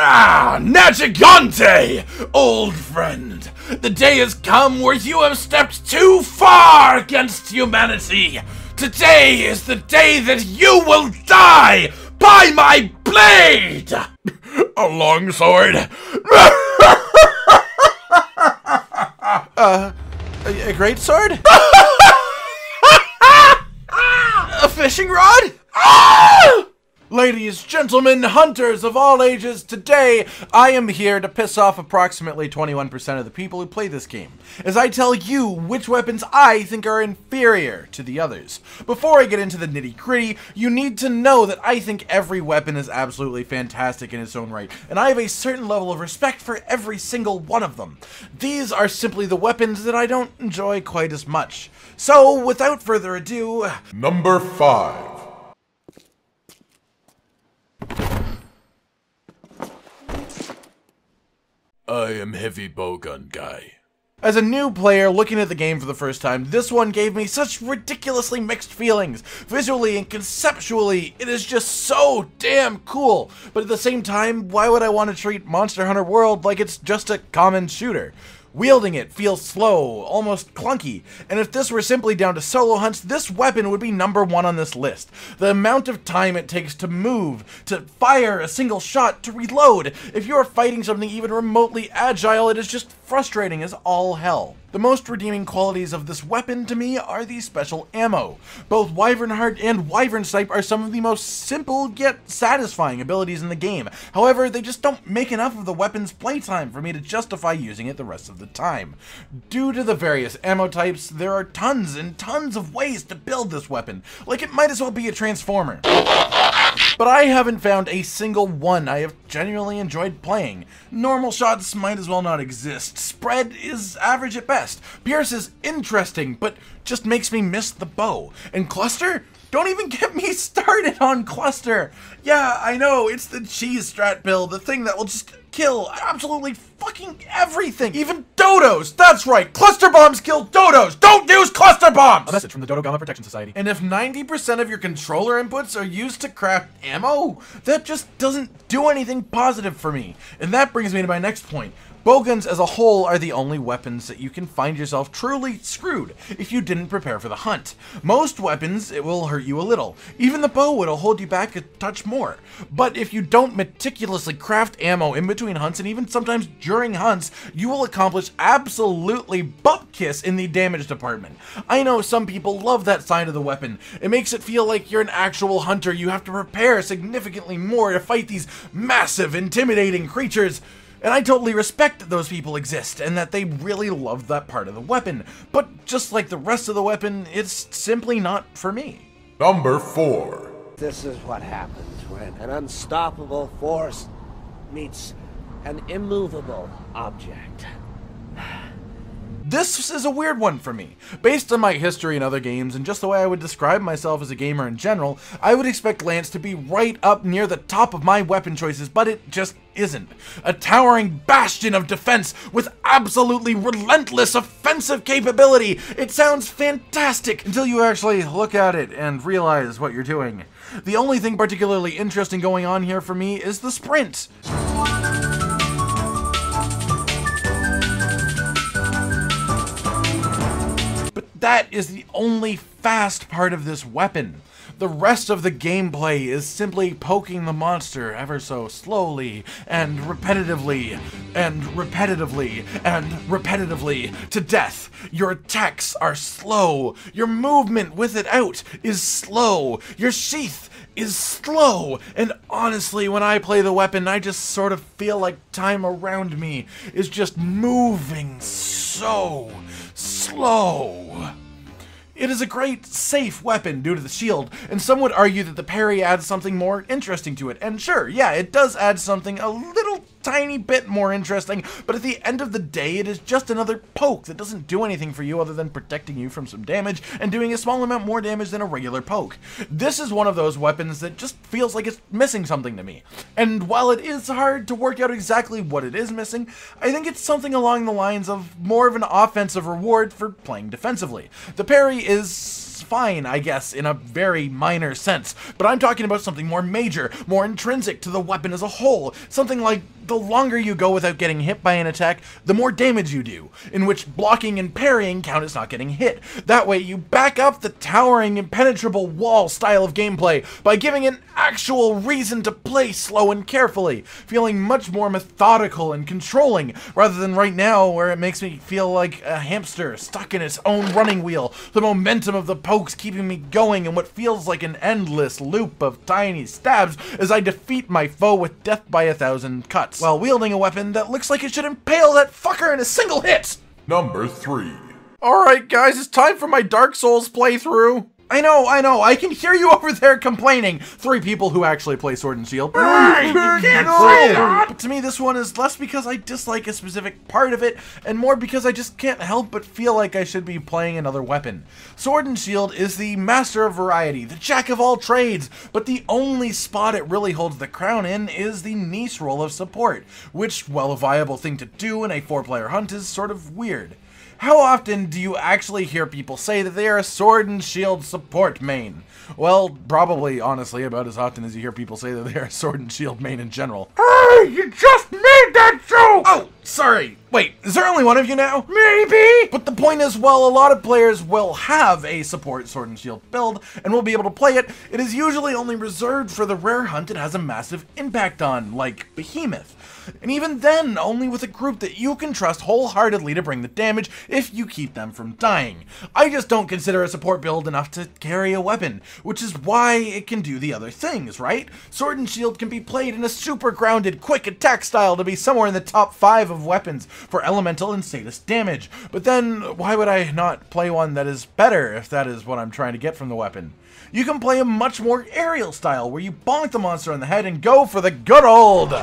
Ah, Nagigante, old friend. The day has come where you have stepped too far against humanity. Today is the day that you will die by my blade! A long sword. A great sword? A fishing rod? Ladies, gentlemen, hunters of all ages, today I am here to piss off approximately 21% of the people who play this game, as I tell you which weapons I think are inferior to the others. Before I get into the nitty-gritty, you need to know that I think every weapon is absolutely fantastic in its own right, and I have a certain level of respect for every single one of them. These are simply the weapons that I don't enjoy quite as much. So, without further ado... Number 5. I am heavy bowgun guy. As a new player looking at the game for the first time, this one gave me such ridiculously mixed feelings. Visually and conceptually, it is just so damn cool. But at the same time, why would I want to treat Monster Hunter World like it's just a common shooter? Wielding it feels slow, almost clunky, and if this were simply down to solo hunts, this weapon would be number 1 on this list. The amount of time it takes to move, to fire a single shot, to reload, if you are fighting something even remotely agile, it is just frustrating as all hell. The most redeeming qualities of this weapon to me are the special ammo. Both Wyvern Heart and Wyvern Snipe are some of the most simple yet satisfying abilities in the game. However, they just don't make enough of the weapon's playtime for me to justify using it the rest of the time. Due to the various ammo types, there are tons and tons of ways to build this weapon, like it might as well be a transformer. But I haven't found a single one I have genuinely enjoyed playing. Normal shots might as well not exist. Spread is average at best. Pierce is interesting, but just makes me miss the bow. And Cluster? Don't even get me started on Cluster! Yeah, I know, it's the cheese strat build, the thing that will just kill absolutely fucking everything! Even dodos! That's right! Cluster bombs kill dodos! Don't use cluster bombs! A message from the Dodo Gama Protection Society. And if 90% of your controller inputs are used to craft ammo, that just doesn't do anything positive for me. And that brings me to my next point. Bowguns as a whole are the only weapons that you can find yourself truly screwed if you didn't prepare for the hunt. Most weapons, it will hurt you a little. Even the bow, it'll hold you back a touch more. But if you don't meticulously craft ammo in between hunts and even sometimes during hunts, you will accomplish absolutely butt kiss in the damage department. I know some people love that side of the weapon. It makes it feel like you're an actual hunter. You have to prepare significantly more to fight these massive, intimidating creatures. And I totally respect that those people exist, and that they really love that part of the weapon. But just like the rest of the weapon, it's simply not for me. Number 4. This is what happens when an unstoppable force meets an immovable object. This is a weird one for me. Based on my history in other games and just the way I would describe myself as a gamer in general, I would expect Lance to be right up near the top of my weapon choices, but it just isn't. A towering bastion of defense with absolutely relentless offensive capability. It sounds fantastic until you actually look at it and realize what you're doing. The only thing particularly interesting going on here for me is the sprint. That is the only fast part of this weapon. The rest of the gameplay is simply poking the monster ever so slowly and repetitively and repetitively and repetitively to death. Your attacks are slow. Your movement with it out is slow. Your sheath is slow. And honestly, when I play the weapon, I just sort of feel like time around me is just moving so slow. It is a great, safe weapon due to the shield, and some would argue that the parry adds something more interesting to it. And sure, yeah, it does add something a little tiny bit more interesting, but at the end of the day, it is just another poke that doesn't do anything for you other than protecting you from some damage and doing a small amount more damage than a regular poke. This is one of those weapons that just feels like it's missing something to me. And while it is hard to work out exactly what it is missing, I think it's something along the lines of more of an offensive reward for playing defensively. The parry is fine, I guess, in a very minor sense, but I'm talking about something more major, more intrinsic to the weapon as a whole, something like the longer you go without getting hit by an attack, the more damage you do, in which blocking and parrying count as not getting hit. That way, you back up the towering, impenetrable wall style of gameplay by giving an actual reason to play slow and carefully, feeling much more methodical and controlling, rather than right now where it makes me feel like a hamster stuck in its own running wheel, the momentum of the pokes keeping me going in what feels like an endless loop of tiny stabs as I defeat my foe with death by 1,000 cuts, while wielding a weapon that looks like it should impale that fucker in a single hit! Number 3. Alright guys, it's time for my Dark Souls playthrough. I know, I can hear you over there complaining. 3 people who actually play Sword and Shield. You can't say that! But to me, this one is less because I dislike a specific part of it, and more because I just can't help but feel like I should be playing another weapon. Sword and Shield is the master of variety, the jack of all trades, but the only spot it really holds the crown in is the niche role of support, which, while a viable thing to do in a 4-player hunt, is sort of weird. How often do you actually hear people say that they are a Sword and Shield support main? Well, probably, honestly, about as often as you hear people say that they are a Sword and Shield main in general. Hey, you just made that joke! Oh, sorry. Wait, is there only one of you now? Maybe? But the point is, while a lot of players will have a support Sword and Shield build and will be able to play it, it is usually only reserved for the rare hunt it has a massive impact on, like Behemoth. And even then, only with a group that you can trust wholeheartedly to bring the damage if you keep them from dying. I just don't consider a support build enough to carry a weapon, which is why it can do the other things, right? Sword and Shield can be played in a super grounded, quick attack style to be somewhere in the top 5 of weapons for elemental and status damage. But then, why would I not play one that is better if that is what I'm trying to get from the weapon? You can play a much more aerial style where you bonk the monster on the head and go for the good old...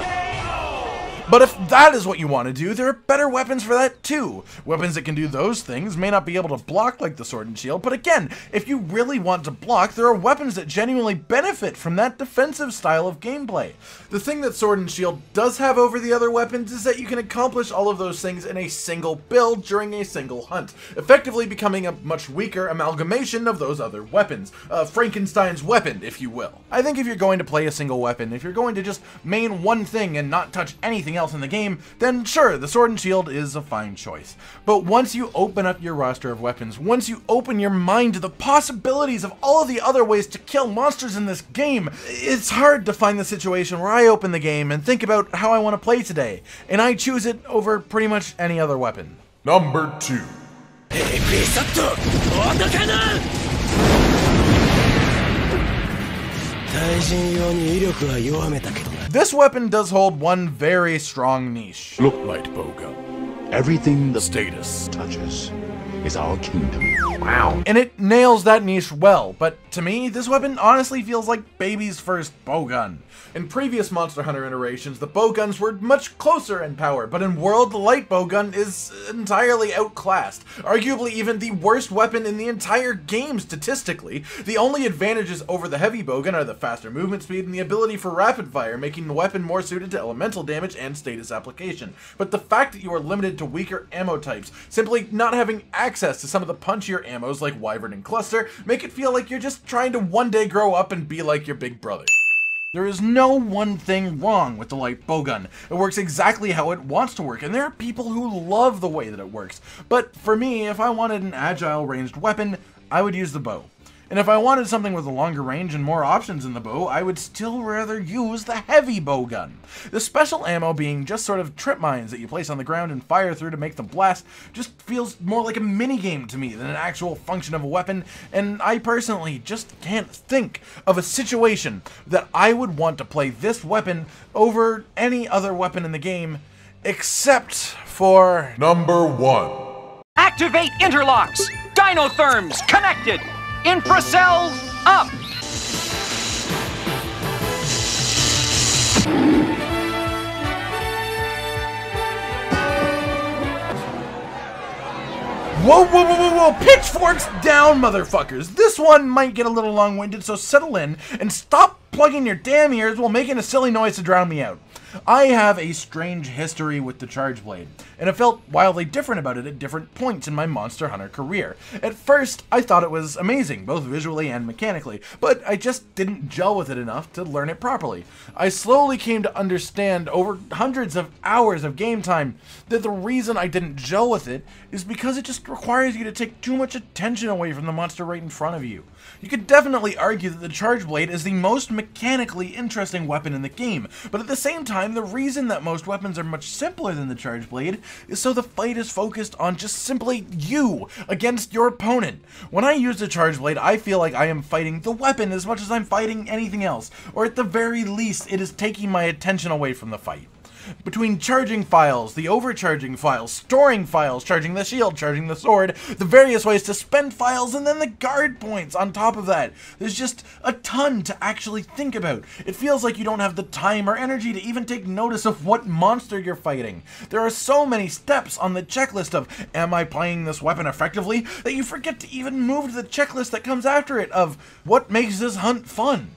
But if that is what you want to do, there are better weapons for that too. Weapons that can do those things may not be able to block like the Sword and Shield, but again, if you really want to block, there are weapons that genuinely benefit from that defensive style of gameplay. The thing that Sword and Shield does have over the other weapons is that you can accomplish all of those things in a single build during a single hunt, effectively becoming a much weaker amalgamation of those other weapons. Frankenstein's weapon, if you will. I think if you're going to play a single weapon, if you're going to just main one thing and not touch anything else in the game, then sure, the Sword and Shield is a fine choice. But once you open up your roster of weapons, once you open your mind to the possibilities of all of the other ways to kill monsters in this game, it's hard to find the situation where I open the game and think about how I want to play today, and I choose it over pretty much any other weapon. Number 2. This weapon does hold one very strong niche. Look, Lightbow Gun. Everything the status touches is our kingdom. Wow. And it nails that niche well, but to me, this weapon honestly feels like baby's first bowgun. In previous Monster Hunter iterations, the bowguns were much closer in power, but in World, the Lightbow Gun is entirely outclassed. Arguably even the worst weapon in the entire game statistically. The only advantages over the heavy bowgun are the faster movement speed and the ability for rapid fire, making the weapon more suited to elemental damage and status application. But the fact that you are limited to weaker ammo types, simply not having access to some of the punchier ammos like Wyvern and Cluster, make it feel like you're just trying to one day grow up and be like your big brother. There is no one thing wrong with the Lightbow Gun. It works exactly how it wants to work, and there are people who love the way that it works. But for me, if I wanted an agile ranged weapon, I would use the bow. And if I wanted something with a longer range and more options in the bow, I would still rather use the heavy bow gun. The special ammo being just sort of trip mines that you place on the ground and fire through to make them blast just feels more like a minigame to me than an actual function of a weapon, and I personally just can't think of a situation that I would want to play this weapon over any other weapon in the game, except for... Number 1. Activate interlocks! Dinotherms connected! Infracells up! Whoa, whoa, whoa, whoa, whoa! Pitchforks down, motherfuckers! This one might get a little long-winded, so settle in and stop plugging your damn ears while making a silly noise to drown me out. I have a strange history with the Charge Blade, and I felt wildly different about it at different points in my Monster Hunter career. At first, I thought it was amazing, both visually and mechanically, but I just didn't gel with it enough to learn it properly. I slowly came to understand over hundreds of hours of game time that the reason I didn't gel with it is because it just requires you to take too much attention away from the monster right in front of you. You could definitely argue that the Charge Blade is the most mechanically interesting weapon in the game, but at the same time, the reason that most weapons are much simpler than the Charge Blade is so the fight is focused on just simply you against your opponent. When I use the Charge Blade, I feel like I am fighting the weapon as much as I'm fighting anything else, or at the very least, it is taking my attention away from the fight. Between charging files, the overcharging files, storing files, charging the shield, charging the sword, the various ways to spend files, and then the guard points on top of that. There's just a ton to actually think about. It feels like you don't have the time or energy to even take notice of what monster you're fighting. There are so many steps on the checklist of, am I playing this weapon effectively, that you forget to even move to the checklist that comes after it of, what makes this hunt fun?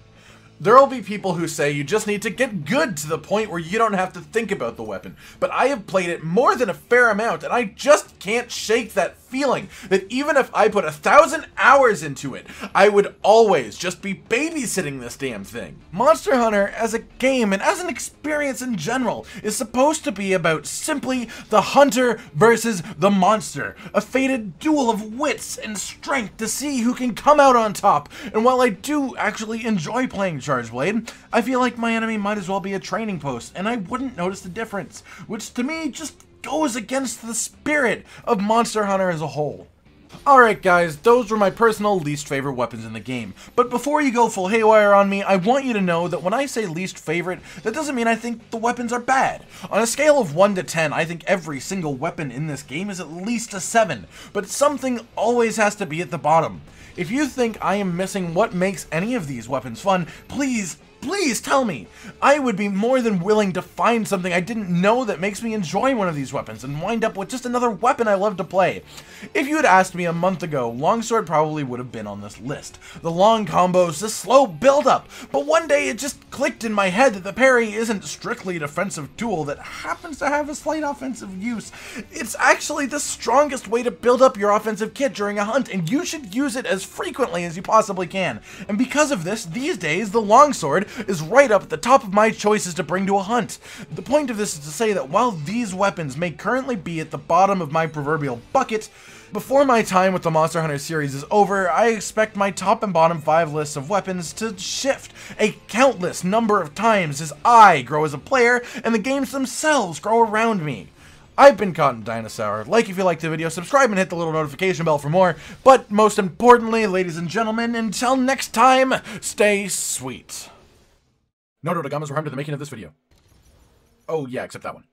There'll be people who say you just need to get good to the point where you don't have to think about the weapon, but I have played it more than a fair amount, and I just can't shake that feeling that even if I put 1,000 hours into it, I would always just be babysitting this damn thing. Monster Hunter as a game and as an experience in general is supposed to be about simply the hunter versus the monster, a fated duel of wits and strength to see who can come out on top. And while I do actually enjoy playing Charge Blade, I feel like my enemy might as well be a training post and I wouldn't notice the difference, which to me just goes against the spirit of Monster Hunter as a whole. Alright guys, those were my personal least favorite weapons in the game, but before you go full haywire on me, I want you to know that when I say least favorite, that doesn't mean I think the weapons are bad. On a scale of 1 to 10, I think every single weapon in this game is at least a 7, but something always has to be at the bottom. If you think I am missing what makes any of these weapons fun, please tell me. I would be more than willing to find something I didn't know that makes me enjoy one of these weapons and wind up with just another weapon I love to play. If you had asked me a month ago, Longsword probably would have been on this list. The long combos, the slow build-up, but one day it just clicked in my head that the parry isn't strictly a defensive tool that happens to have a slight offensive use. It's actually the strongest way to build up your offensive kit during a hunt, and you should use it as frequently as you possibly can. And because of this, these days, the Longsword is right up at the top of my choices to bring to a hunt. The point of this is to say that while these weapons may currently be at the bottom of my proverbial bucket, before my time with the Monster Hunter series is over, I expect my top and bottom 5 lists of weapons to shift a countless number of times as I grow as a player and the games themselves grow around me. I've been Cotton Dinosaur. Like if you liked the video, subscribe and hit the little notification bell for more, but most importantly, ladies and gentlemen, until next time, stay sweet. No Gummas were harmed in the making of this video. Oh yeah, except that one.